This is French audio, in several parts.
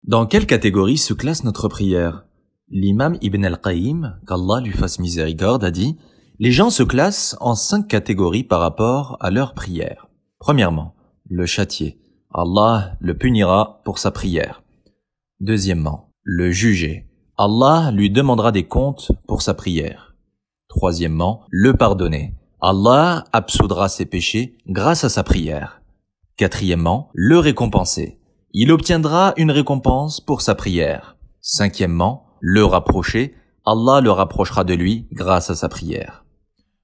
Dans quelle catégorie se classe notre prière? L'imam Ibn al-Qayyim, qu'Allah lui fasse miséricorde, a dit « Les gens se classent en 5 catégories par rapport à leur prière. Premièrement, le châtier. Allah le punira pour sa prière. Deuxièmement, le juger. Allah lui demandera des comptes pour sa prière. Troisièmement, le pardonner. Allah absoudra ses péchés grâce à sa prière. Quatrièmement, le récompenser. Il obtiendra une récompense pour sa prière. Cinquièmement, le rapprocher. Allah le rapprochera de lui grâce à sa prière.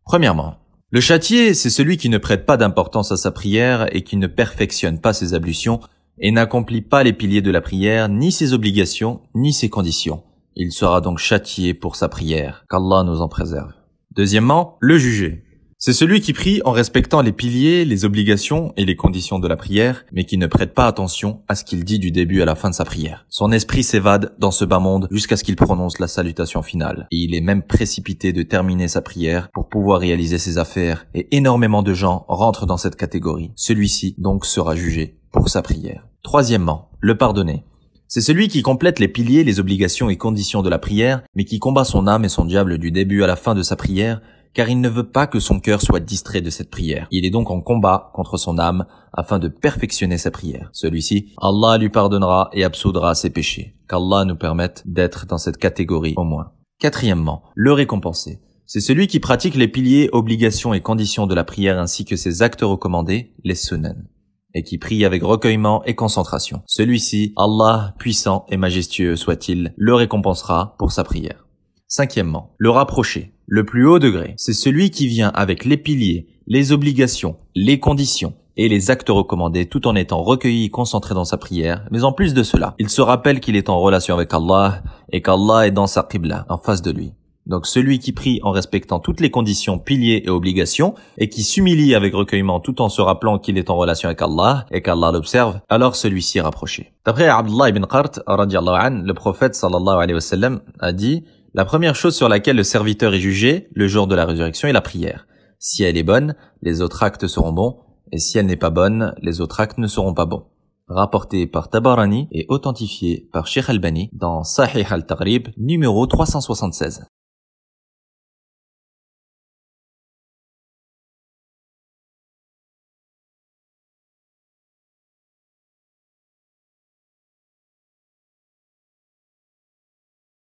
Premièrement, le châtié, c'est celui qui ne prête pas d'importance à sa prière et qui ne perfectionne pas ses ablutions et n'accomplit pas les piliers de la prière, ni ses obligations, ni ses conditions. Il sera donc châtié pour sa prière, qu'Allah nous en préserve. Deuxièmement, le juger. C'est celui qui prie en respectant les piliers, les obligations et les conditions de la prière, mais qui ne prête pas attention à ce qu'il dit du début à la fin de sa prière. Son esprit s'évade dans ce bas monde jusqu'à ce qu'il prononce la salutation finale. Et il est même précipité de terminer sa prière pour pouvoir réaliser ses affaires, et énormément de gens rentrent dans cette catégorie. Celui-ci donc sera jugé pour sa prière. Troisièmement, le pardonner. C'est celui qui complète les piliers, les obligations et conditions de la prière, mais qui combat son âme et son diable du début à la fin de sa prière, car il ne veut pas que son cœur soit distrait de cette prière. Il est donc en combat contre son âme afin de perfectionner sa prière. Celui-ci, Allah lui pardonnera et absoudra ses péchés. Qu'Allah nous permette d'être dans cette catégorie au moins. Quatrièmement, le récompenser. C'est celui qui pratique les piliers, obligations et conditions de la prière ainsi que ses actes recommandés, les sunan, et qui prie avec recueillement et concentration. Celui-ci, Allah, puissant et majestueux soit-il, le récompensera pour sa prière. Cinquièmement, le rapprocher. Le plus haut degré, c'est celui qui vient avec les piliers, les obligations, les conditions et les actes recommandés tout en étant recueilli et concentré dans sa prière. Mais en plus de cela, il se rappelle qu'il est en relation avec Allah et qu'Allah est dans sa qibla, en face de lui. Donc celui qui prie en respectant toutes les conditions, piliers et obligations et qui s'humilie avec recueillement tout en se rappelant qu'il est en relation avec Allah et qu'Allah l'observe, alors celui-ci est rapproché. D'après Abdullah ibn Qart, le prophète sallallahu alayhi wa sallam a dit « La première chose sur laquelle le serviteur est jugé le jour de la résurrection est la prière. Si elle est bonne, les autres actes seront bons, et si elle n'est pas bonne, les autres actes ne seront pas bons. » Rapporté par Tabarani et authentifié par Sheikh Albani dans Sahih al-Taghrib numéro 376.